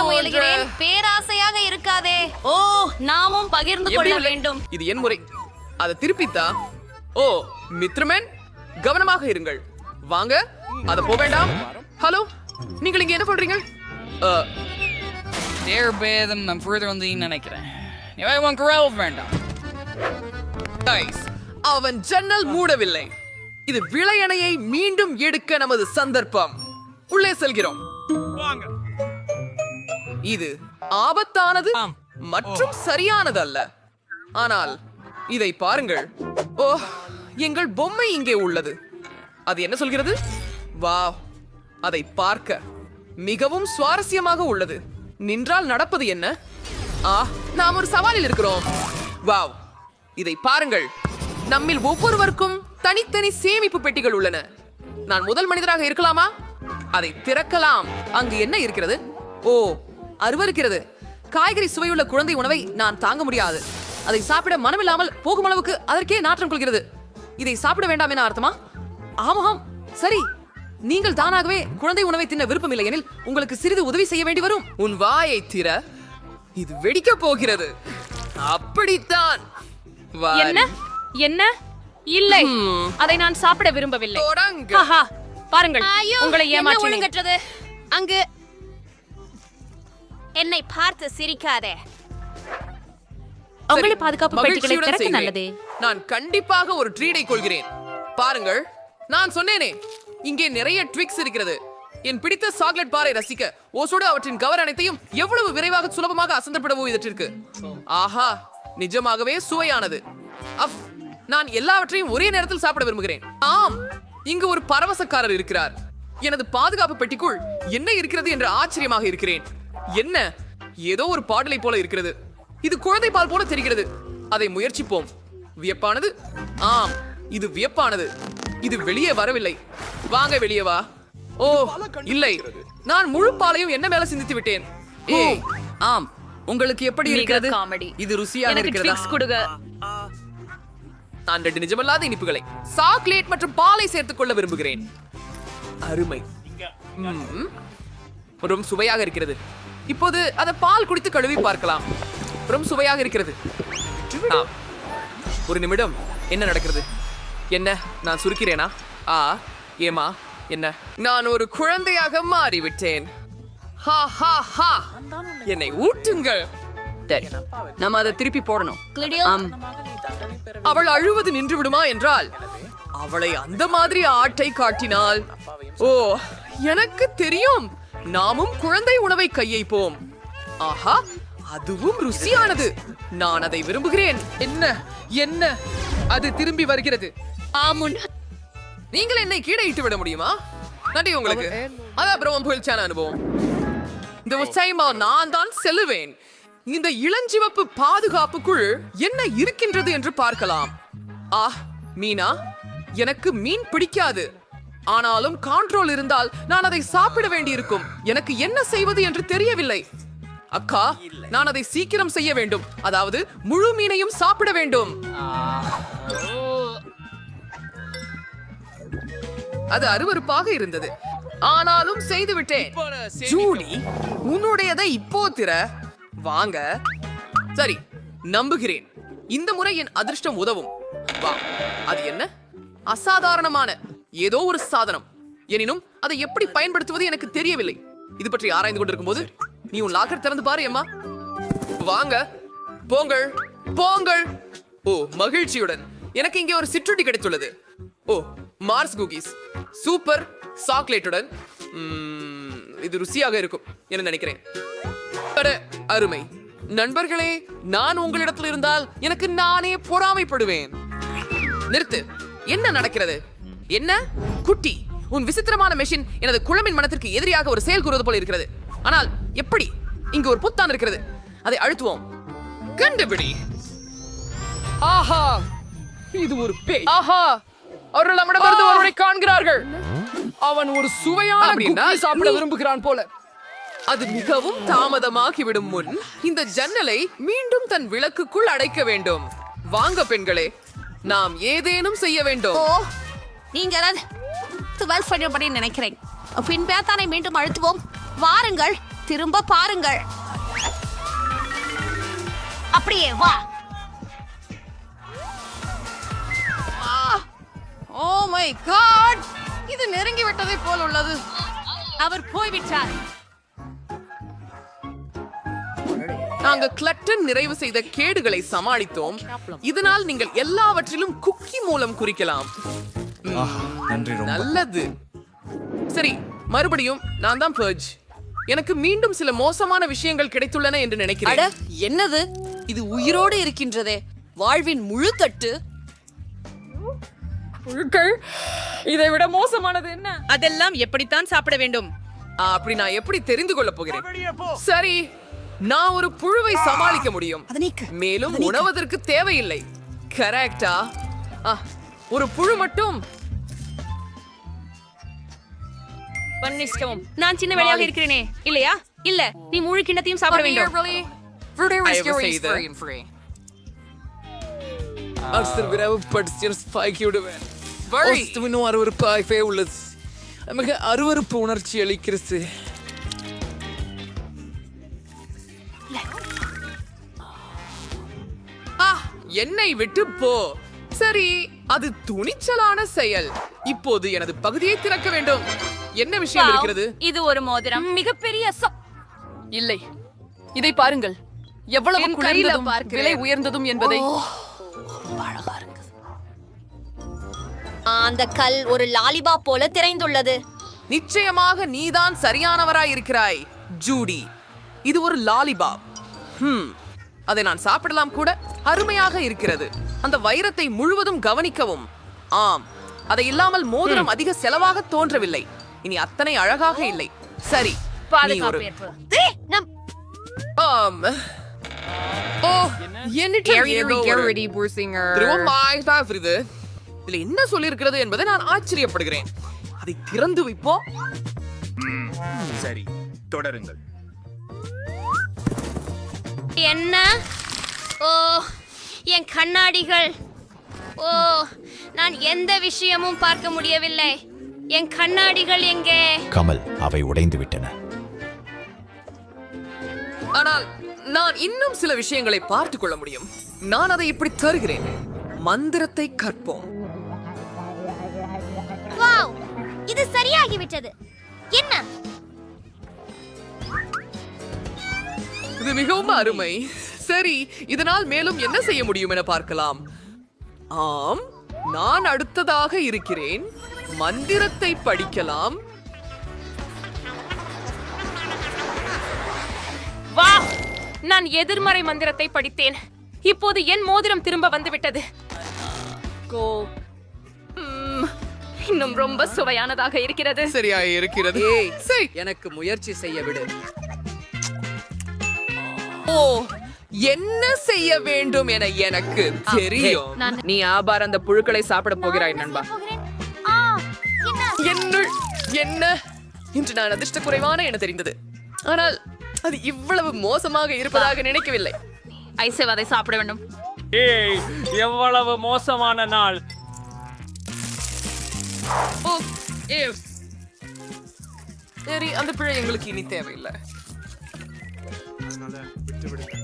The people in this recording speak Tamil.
காட்ட முயல்கிறேன். பேராசையாக இருக்காதே. ஓ, நாமும் பகிர்ந்து கொள்ள வேண்டும். இது என் முறை. அதை திருப்பித்தா. ஓ மித்ரமேன், கவனமாக இருங்கள். வாங்க, அத போக வேண்டாம். ஹலோ, நீங்கள் இங்க என்ன பண்றீங்க? பேதம் நான் further வந்து நினைக்கிறேன். வேண்டாம். அவன் ஜன்னல் மூடவில்லை. இது விளையணையை மீண்டும் எடுக்க நமது சந்தர்ப்பம். உள்ளே செல்கிறோம். இது ஆபத்தானது மற்றும் சரியானது அல்ல. ஆனால் இதை பாருங்கள். ஓ, எங்கள் பொம்மை இங்கே உள்ளது. அது என்ன சொல்கிறது? வாவ், அதை பார்க்க மிகவும் சுவாரஸ்யமாக உள்ளது. நின்றால் நடப்பது என்ன? நாம் ஒரு சவாலில் இருக்கிறோம். வாவ், இதை பாருங்கள். நம்மில் ஒவ்வொருவருக்கும் தனித்தனி சேமிப்பு பெட்டிகள் உள்ளன. நான் முதல் மனிதராக இருக்கலாமா? அதை திறக்கலாம். அங்கு என்ன இருக்கிறது? ஓ, அருவருக்கிறது. காய்கறி சுவையுள்ள குழந்தை உணவை நான் தாங்க முடியாது. அதை சாப்பிட மனமில்லாமல் போகும் அளவுக்கு அதற்கே நாற்றம் கொள்கிறது. இதை சாப்பிட வேண்டாம் என அர்த்தமா? ஆமாம், சரி. நீங்கள் தானாகவே குழந்தை உணவை தின்ன விருப்பம் இல்லை எனில் உங்களுக்கு சிறிது உதவி செய்ய வேண்டி வரும். உன் வாயை திற. இது வெடிக்க போகிறது. அப்படித்தான். என்ன என்ன? இல்லை, அதை நான் சாப்பிட விரும்பவில்லை. பாருங்கள், உங்களை ஏமாற்றினேன். அங்கு என்னை பார்த்து சிரிக்காதே. உங்களை பாதுகாப்பு பெட்டிகளை திறக்க நல்லதே. நான் கண்டிப்பாக ஒரு ட்ரீடை கொள்கிறேன். பாருங்கள், நான் சொன்னேனே, இங்கே நிறைய ட்விக்ஸ் இருக்கிறது. என் பிடித்த சாக்லேட் பாரை ரசிக்க ஓசோடு அவற்றின் கவர் அனைத்தையும் எவ்வளவு விரைவாக சுலபமாக அசந்தப்படவோ இதற்கு. ஆஹா, நிஜமாகவே சுவையானது. நான் எல்லாவற்றையும் ஒரே நேரத்தில் சாப்பிட விரும்புகிறேன். ஆம், இங்கு ஒரு பரவசக்காரர் இருக்கிறார். எனது பாதுகாப்பு பெட்டிக்குள் என்ன இருக்கிறது என்று ஆச்சரியமாக இருக்கிறேன். என்ன, ஏதோ ஒரு பாடலை போல இருக்கிறது. இது குழந்தை பால் போல தெரிகிறது. அதை முயற்சிப்போம். வியப்பானது. ஆம், இது வியப்பானது. இது வெளியே வரவில்லை. வாங்க, வெளியே வா. ஓ இல்லை, நான் முழு பாலையும் என்ன மேல சிந்தித்து விட்டேன். ஆம், உங்களுக்கு எப்படி இருக்கிறது? இது ருசியாக இருக்கிறதா? நான் 2 நிஜமல்லாத இனிப்புகளை, சாக்லேட் மற்றும் பாலை சேர்த்துக் கொள்ள விரும்புகிறேன். அருமை. ரொம்ப சுவையாக இருக்கிறது. இப்போது அதை பால் குடித்து கழுவி பார்க்கலாம். ரொம்ப சுவையாக இருக்கிறது. ஒரு நிமிடம், என்ன நடக்கிறது? என்ன, நான் சுருக்கிறேனா? ஏமா, என்ன? நான் ஒரு குழந்தையாக மாறிவிட்டேன். என்னை ஊட்டுங்கள். நம்ம அதை திருப்பி போடணும். அவள் அழுவது நின்று விடுமா என்றால் அவளை அந்த மாதிரி ஆட்டை காட்டினால், ஓ எனக்கு தெரியும், நாமும் குழந்தை உணவை கையைப்போம். ஆஹா, அதுவும் ருசியானது. நான் அதை விரும்புகிறேன். என்ன என்ன, அது திரும்பி வருகிறது. நீங்கள் என்னை கீழே இட்டு விட முடியுமா? நன்றி உங்களுக்கு. அதான் பிரம்ம புயல்ச்சான அனுபவம். இந்த உச்சைமா நான் தான் செல்லுவேன். இந்த இளஞ்சிவப்பு பாதுகாப்புக்குள் என்ன இருக்கின்றது என்று பார்க்கலாம். மீனா, எனக்கு மீன் பிடிக்காது. ஆனாலும் கான்ட்ரோல் இருந்தால் நான் அதை சாப்பிட வேண்டியிருக்கும். எனக்கு என்ன செய்வது என்று தெரியவில்லை. அக்கா, நான் அதை சீக்கிரம் செய்ய வேண்டும். அதாவது முழு மீனையும் சாப்பிட வேண்டும். அது அருவருப்பாக இருந்தது. ஆனாலும் செய்து விட்டேன். ஜூலி, உன்னுடையதை இப்போ திற. வாங்க. சரி, நம்புகிறேன். இந்த முறை என் அதிர்ஷ்டம் உதவும். வா. அது என்ன? அசாதாரணமான ஏதோ ஒரு சாதனம். எனினும் அதை எப்படி பயன்படுத்துவது எனக்கு தெரியவில்லை. இது பற்றி ஆராய்ந்து கொண்டிருக்கும் போது நீ உன் லாக்கர் திறந்து பாரு. அம்மா, வாங்க, போங்கள் போங்கள். ஓ மகிழ்ச்சியுடன். எனக்கு இங்கே ஒரு சிற்றுண்டி கிடைத்துள்ளது. ஓ, மார்ஸ் குக்கீஸ், சூப்பர் சாக்லேட்டுடன். இது ருசியாக இருக்கும் என நினைக்கிறேன். அருமை நண்பர்களே, நான் உங்களிடத்தில் இருந்தால் எனக்கு நானே பொறாமைப்படுவேன். நிறுத்து. என்ன நடக்கிறது? என்ன குட்டி, உன் விசித்திரமான மெஷின் எனது குழம்பின் மனத்திற்கு எதிரியாக ஒரு செயல் கூறுவது போல இருக்கிறது. ஆனால் எப்படி? இங்கு ஒரு பொத்தான் இருக்கிறது. அதை அழுத்துவோம். கண்டுபிடி. ஆஹா, இது ஒரு பேய். ஆஹா, அவர்கள் நம்மிடமிருந்து ஒருவரை காண்கிறார்கள். அவன் ஒரு சுவையான குக்கி சாப்பிட விரும்புகிறான் போல. அது மிகவும் தாமதமாகிவிடும் முன் இந்த ஜன்னலை மீண்டும் தன் விளக்குக்குள் அடைக்க வேண்டும். வாங்க பெண்களே, நாம் ஏதேனும் செய்ய வேண்டும். நீங்கள் 12 பண்ணபடி நினைக்கிறேன். பின் பேத்தானை மீண்டும் அழுத்துவோம். வாருங்கள், திரும்ப பாருங்கள். அப்படியே வா. ஓ மை காட், இது நெருங்கி விட்டதை போல் உள்ளது. அவர் போய்விட்டார். நாங்க கிளட்டன் நிறைவு செய்த கேடுகளை சமாளித்தோம். இதனால் நீங்கள் எல்லாவற்றிலும் குக்கி மூலம் குறிக்கலாம். நன்றி ரொம்ப. நல்லது. சரி, மறுபடியும் நான் தான் பர்ஜ். எனக்கு மீண்டும் சில மோசமான விஷயங்கள் கிடைத்துள்ளன என்று அட நினைக்கிறேன். என்னது இது? உயிரோடு இருக்கின்றதே, வாழ்வின் முழு தட்டு. புழுக்கள் இதை விட மோசமானது என்ன? அதெல்லாம் எப்படித்தான் சாப்பிட வேண்டும்? அப்படி நான் எப்படி தெரிந்து கொள்ள போகிறேன்? சரி, நான் ஒரு புழுவை சமாளிக்க முடியும், மேலும் உணவதற்கு தேவையில்லை. கரெக்டா? ஒரு புழு மட்டும். பண்ணிஷ்டமும். நான் சின்ன வேலையாக இருக்கிறேனே, இல்லையா? இல்ல, நீ முழு கிண்ணத்தையும் சாப்பிட வேண்டும். தயவு செய்து. இன்னும் அருவருப்பாகவே உள்ளது. மிக அருவருப்பு உணர்ச்சி அளிக்கிறது. என்னை விட்டு போ. சரி, அது துணிச்சலான செயல். இப்போது எனது பகுதியை திறக்க வேண்டும். என்ன விஷயம் இருக்கிறது? இது ஒரு மோதிரம். மிகப்பெரிய இல்லை, இதை பாருங்கள், எவ்வளவு என் கையில குளிர்ந்ததும் பார்க்கிறேன். விலை உயர்ந்ததும் என்பதை. அந்த கல் ஒரு லாலிபாப் போல திரைந்துள்ளது. நிச்சயமாக நீதான் சரியானவராய் இருக்கிறாய், ஜூடி. இது ஒரு லாலிபாப். அதை நான் சாப்பிடலாம் கூட. அருமையாக இருக்கிறது. அந்த வைரத்தை முழுவதும் கவனிக்கவும். ஆம், அதை இல்லாமல் மோதிரம் அதிக செலவாக தோன்றவில்லை. இனி அத்தனை அழகாக இல்லை. சரி, நீ ஒரு ஆம். ஓ, என்னிடம் ஏதோ ஒரு திருவமாய் வருது. இதுல என்ன சொல்லியிருக்கிறது என்பதை நான் ஆச்சரியப்படுகிறேன். அதை திறந்து வைப்போம். சரி, தொடருங்கள். என்ன? ஓ, என் கண்ணாடிகள். ஓ, நான் எந்த விஷயமும் பார்க்க முடியவில்லை. என் கண்ணாடிகள் எங்கே? கமல், அவை உடைந்து விட்டன. ஆனால் நான் இன்னும் சில விஷயங்களை பார்த்துக் கொள்ள முடியும். நான் அதை இப்படி தருகிறேன். மந்திரத்தை கற்போம். வாவ், இது சரியாகிவிட்டது. என்ன? இது மிகவும் அருமை. சரி, இதனால் மேலும் என்ன செய்ய முடியும் என பார்க்கலாம். ஆம், நான் அடுத்ததாக இருக்கிறேன். மந்திரத்தை படிக்கலாம். வா, நான் எதிர்மறை மந்திரத்தை படித்தேன். இப்போது என் மோதிரம் திரும்ப வந்துவிட்டது. இன்னும் ரொம்ப சுவையானதாக இருக்கிறது. சரியா இருக்கிறது. சரி, எனக்கு முயற்சி செய்ய விடு. ஓ, என்ன செய்ய வேண்டும் என எனக்கு தெரியும். நீ ஆபார் அந்த புழுக்களை சாப்பிட போகிறாய் நண்பா. என்ன இன்று நான் அதிர்ஷ்ட குறைவான என தெரிந்தது. ஆனால் அது இவ்வளவு மோசமாக இருப்பதாக நினைக்கவில்லை. ஐசேவ் அதை சாப்பிட வேண்டும். ஏய், எவ்வளவு மோசமான நாள். ஓ, சரி, அந்த பிழை எங்களுக்கு இனி தேவையில்லை. அதனால விட்டு விடுங்க.